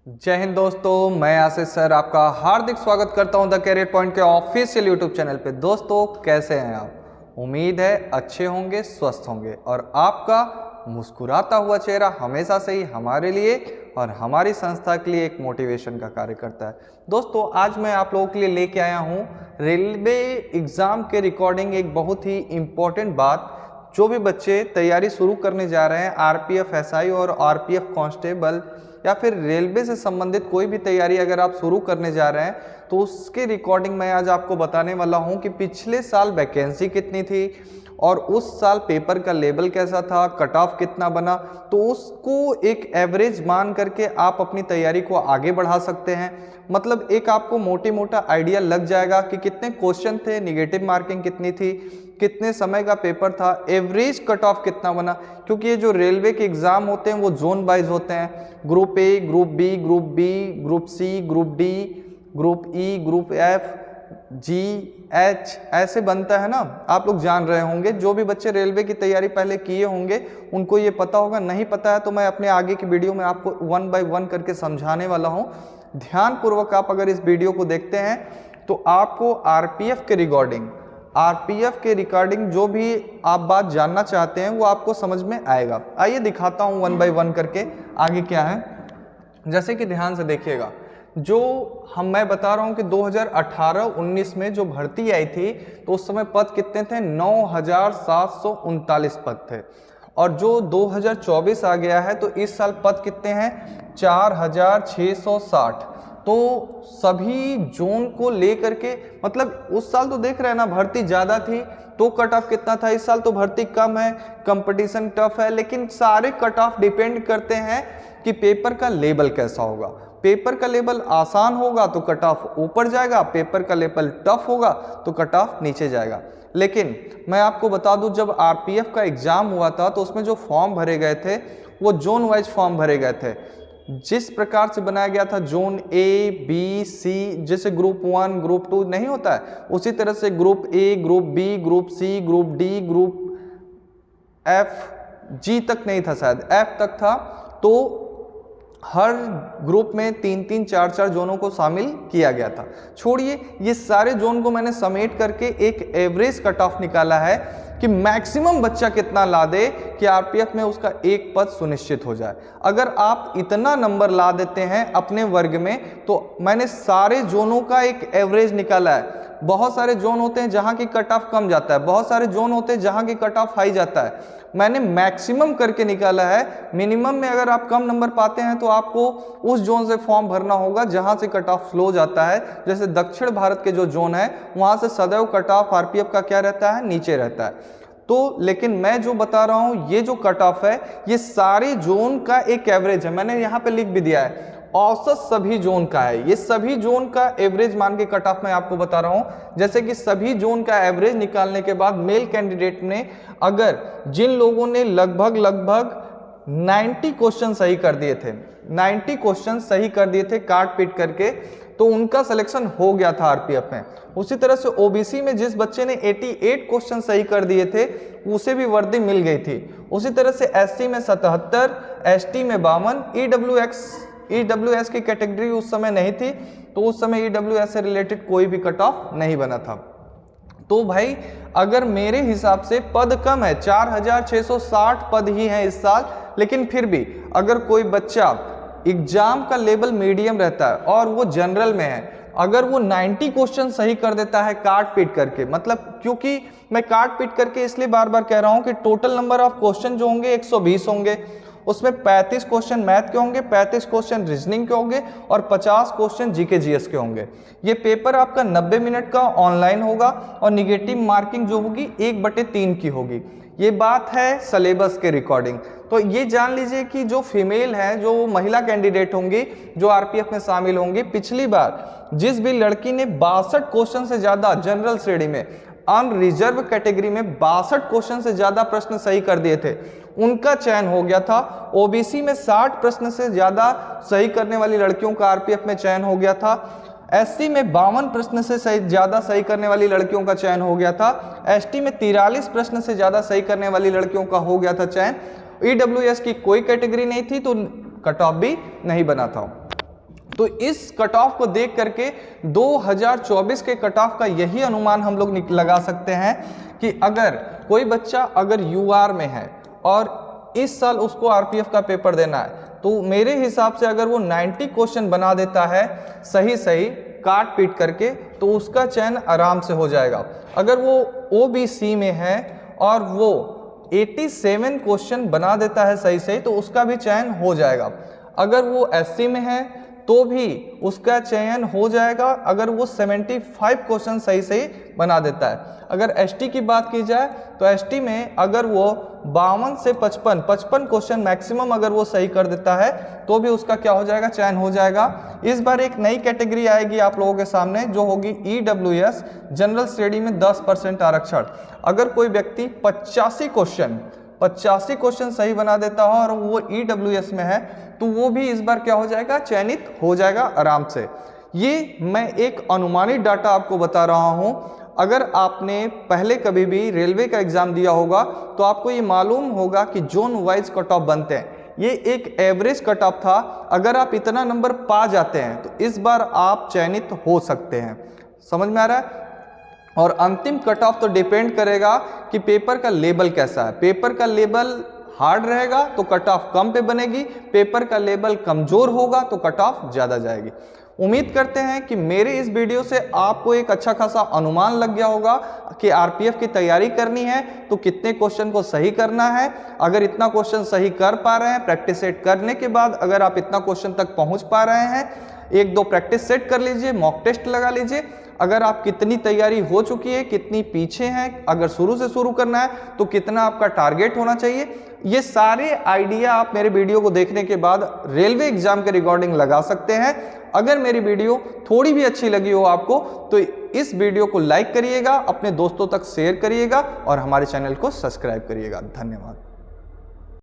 जय हिंद दोस्तों, मैं आशीष सर आपका हार्दिक स्वागत करता हूं द कैरियर पॉइंट के ऑफिशियल यूट्यूब चैनल पे। दोस्तों कैसे हैं आप? उम्मीद है अच्छे होंगे, स्वस्थ होंगे और आपका मुस्कुराता हुआ चेहरा हमेशा से ही हमारे लिए और हमारी संस्था के लिए एक मोटिवेशन का कार्य करता है। दोस्तों आज मैं आप लोगों के लिए लेके आया हूं रेलवे एग्ज़ाम के रिकॉर्डिंग एक बहुत ही इम्पोर्टेंट बात। जो भी बच्चे तैयारी शुरू करने जा रहे हैं आरपीएफ एसआई और आरपीएफ कांस्टेबल या फिर रेलवे से संबंधित कोई भी तैयारी अगर आप शुरू करने जा रहे हैं तो उसके रिकॉर्डिंग मैं आज आपको बताने वाला हूं कि पिछले साल वैकेंसी कितनी थी और उस साल पेपर का लेवल कैसा था, कट ऑफ कितना बना, तो उसको एक एवरेज मान करके आप अपनी तैयारी को आगे बढ़ा सकते हैं। मतलब एक आपको मोटा आइडिया लग जाएगा कि कितने क्वेश्चन थे, निगेटिव मार्किंग कितनी थी, कितने समय का पेपर था, एवरेज कट ऑफ कितना बना। क्योंकि ये जो रेलवे के एग्ज़ाम होते हैं वो जोन वाइज होते हैं, group A, group B, group C, group D, group E, group F, G, H ऐसे बनता है ना। आप लोग जान रहे होंगे, जो भी बच्चे रेलवे की तैयारी पहले किए होंगे उनको ये पता होगा। नहीं पता है तो मैं अपने आगे की वीडियो में आपको 1 बाय 1 करके समझाने वाला हूँ। ध्यानपूर्वक आप अगर इस वीडियो को देखते हैं तो आपको आरपीएफ के रिकॉर्डिंग जो भी आप बात जानना चाहते हैं वो आपको समझ में आएगा। आइए दिखाता हूँ 1 बाय 1 करके आगे क्या है। जैसे कि ध्यान से देखिएगा, जो मैं बता रहा हूँ कि 2018-19 में जो भर्ती आई थी तो उस समय पद कितने थे? 9,739 पद थे। और जो 2024 आ गया है तो इस साल पद कितने हैं? 4,660। तो सभी जोन को लेकर के, मतलब उस साल तो देख रहे हैं ना भर्ती ज़्यादा थी तो कट ऑफ कितना था, इस साल तो भर्ती कम है, कंपटीशन टफ है। लेकिन सारे कट ऑफ डिपेंड करते हैं कि पेपर का लेवल कैसा होगा। पेपर का लेवल आसान होगा तो कट ऑफ ऊपर जाएगा, पेपर का लेवल टफ होगा तो कट ऑफ नीचे जाएगा। लेकिन मैं आपको बता दूं, जब आरपीएफ का एग्जाम हुआ था तो उसमें जो फॉर्म भरे गए थे वो जोन वाइज फॉर्म भरे गए थे। जिस प्रकार से बनाया गया था जोन ए, बी, सी, जैसे ग्रुप 1, ग्रुप 2 नहीं होता है, उसी तरह से group A, group B, group C, group D, group F, G तक नहीं था, शायद एफ तक था। तो हर ग्रुप में 3-3, 4-4 जोनों को शामिल किया गया था। छोड़िए ये सारे जोन को मैंने समेट करके एक एवरेज कट ऑफ निकाला है कि मैक्सिमम बच्चा कितना ला दे कि आरपीएफ में उसका एक पद सुनिश्चित हो जाए। अगर आप इतना नंबर ला देते हैं अपने वर्ग में तो मैंने सारे जोनों का एक एवरेज निकाला है। बहुत सारे जोन होते हैं जहां की कट ऑफ कम जाता है, बहुत सारे जोन होते हैं जहां की कट ऑफ हाई जाता है। मैंने मैक्सिमम करके निकाला है। मिनिमम में अगर आप कम नंबर पाते हैं तो आपको उस जोन से फॉर्म भरना होगा जहां से कट ऑफ फ्लो जाता है। जैसे दक्षिण भारत के जो जोन है वहां से सदैव कट ऑफ आरपीएफ का क्या रहता है? नीचे रहता है। तो लेकिन मैं जो बता रहा हूं ये जो कट ऑफ है ये सारे जोन का एक एवरेज है। मैंने यहाँ पे लिख भी दिया है, औसत सभी जोन का है। ये सभी जोन का एवरेज मान के कट ऑफ मैं आपको बता रहा हूं। जैसे कि सभी जोन का एवरेज निकालने के बाद मेल कैंडिडेट ने, अगर जिन लोगों ने लगभग 90 क्वेश्चन सही कर दिए थे, 90 क्वेश्चन सही कर दिए थे काट पीट करके, तो उनका सिलेक्शन हो गया था आरपीएफ में। उसी तरह से ओबीसी में जिस बच्चे ने 88 क्वेश्चन सही कर दिए थे उसे भी वर्दी मिल गई थी। उसी तरह से एससी में 77, एसटी में 52, ईडब्ल्यूएस की कैटेगरी उस समय नहीं थी तो उस समय ईडब्ल्यूएस से रिलेटेड कोई भी कट ऑफ नहीं बना था। तो भाई अगर मेरे हिसाब से पद कम है, 4,660 पद ही हैं इस साल, लेकिन फिर भी अगर कोई बच्चा एग्जाम का लेवल मीडियम रहता है और वो जनरल में है, अगर वो 90 क्वेश्चन सही कर देता है काट पीट करके, मतलब क्योंकि मैं काट पीट करके इसलिए बार बार कह रहा हूं कि टोटल नंबर ऑफ क्वेश्चन जो होंगे 120 होंगे, उसमें 35 क्वेश्चन मैथ के होंगे, 35 क्वेश्चन रीजनिंग के होंगे और 50 क्वेश्चन जीके जीएस के होंगे। ये पेपर आपका 90 मिनट का ऑनलाइन होगा और निगेटिव मार्किंग जो होगी 1/3 की होगी। ये बात है सिलेबस के रिकॉर्डिंग। तो ये जान लीजिए कि जो फीमेल है, जो महिला कैंडिडेट होंगी जो आरपीएफ में शामिल होंगी, पिछली बार जिस भी लड़की ने 62 क्वेश्चन से ज्यादा जनरल श्रेणी में, अनरिजर्व कैटेगरी में 62 क्वेश्चन से ज्यादा प्रश्न सही कर दिए थे, उनका चयन हो गया था। ओबीसी में 60 प्रश्न से ज्यादा सही करने वाली लड़कियों का आरपीएफ में चयन हो गया था। एससी में 52 प्रश्न से ज्यादा सही करने वाली लड़कियों का चयन हो गया था। एसटी में 43 प्रश्न से ज्यादा सही करने वाली लड़कियों का हो गया था चयन। ईडब्ल्यूएस की कोई कैटेगरी नहीं थी तो कट ऑफ भी नहीं बना था। तो इस कट ऑफ को देख करके 2024 के कट ऑफ का यही अनुमान हम लोग लगा सकते हैं कि अगर कोई बच्चा अगर यूआर में है और इस साल उसको आरपीएफ का पेपर देना है, तो मेरे हिसाब से अगर वो 90 क्वेश्चन बना देता है सही काट पीट करके, तो उसका चयन आराम से हो जाएगा। अगर वो ओबीसी में है और वो 87 क्वेश्चन बना देता है सही तो उसका भी चयन हो जाएगा। अगर वो एससी में है तो भी उसका चयन हो जाएगा, अगर वो 75 क्वेश्चन सही बना देता है। अगर एसटी की बात की जाए तो एसटी में अगर वो 52 से 55 क्वेश्चन मैक्सिमम अगर वो सही कर देता है तो भी उसका क्या हो जाएगा, चयन हो जाएगा। इस बार एक नई कैटेगरी आएगी आप लोगों के सामने जो होगी ईडब्ल्यूएस, जनरल स्टडी में 10% आरक्षण। अगर कोई व्यक्ति 85 क्वेश्चन सही बना देता हो और वो ईडब्ल्यूएस में है तो वो भी इस बार क्या हो जाएगा, चयनित हो जाएगा आराम से। ये मैं एक अनुमानित डाटा आपको बता रहा हूं। अगर आपने पहले कभी भी रेलवे का एग्जाम दिया होगा तो आपको ये मालूम होगा कि जोन वाइज कट ऑफ बनते हैं। ये एक एवरेज कट ऑफ था, अगर आप इतना नंबर पा जाते हैं तो इस बार आप चयनित हो सकते हैं। समझ में आ रहा है? और अंतिम कट ऑफ तो डिपेंड करेगा कि पेपर का लेवल कैसा है। पेपर का लेवल हार्ड रहेगा तो कट ऑफ कम पे बनेगी, पेपर का लेवल कमजोर होगा तो कट ऑफ ज्यादा जाएगी। उम्मीद करते हैं कि मेरे इस वीडियो से आपको एक अच्छा खासा अनुमान लग गया होगा कि आरपीएफ की तैयारी करनी है तो कितने क्वेश्चन को सही करना है। अगर इतना क्वेश्चन सही कर पा रहे हैं, प्रैक्टिस सेट करने के बाद अगर आप इतना क्वेश्चन तक पहुंच पा रहे हैं, 1-2 प्रैक्टिस सेट कर लीजिए, मॉक टेस्ट लगा लीजिए। अगर आप कितनी तैयारी हो चुकी है, कितनी पीछे हैं, अगर शुरू से शुरू करना है तो कितना आपका टारगेट होना चाहिए, ये सारे आइडिया आप मेरे वीडियो को देखने के बाद रेलवे एग्जाम के रिकॉर्डिंग लगा सकते हैं। अगर मेरी वीडियो थोड़ी भी अच्छी लगी हो आपको तो इस वीडियो को लाइक करिएगा, अपने दोस्तों तक शेयर करिएगा और हमारे चैनल को सब्सक्राइब करिएगा। धन्यवाद।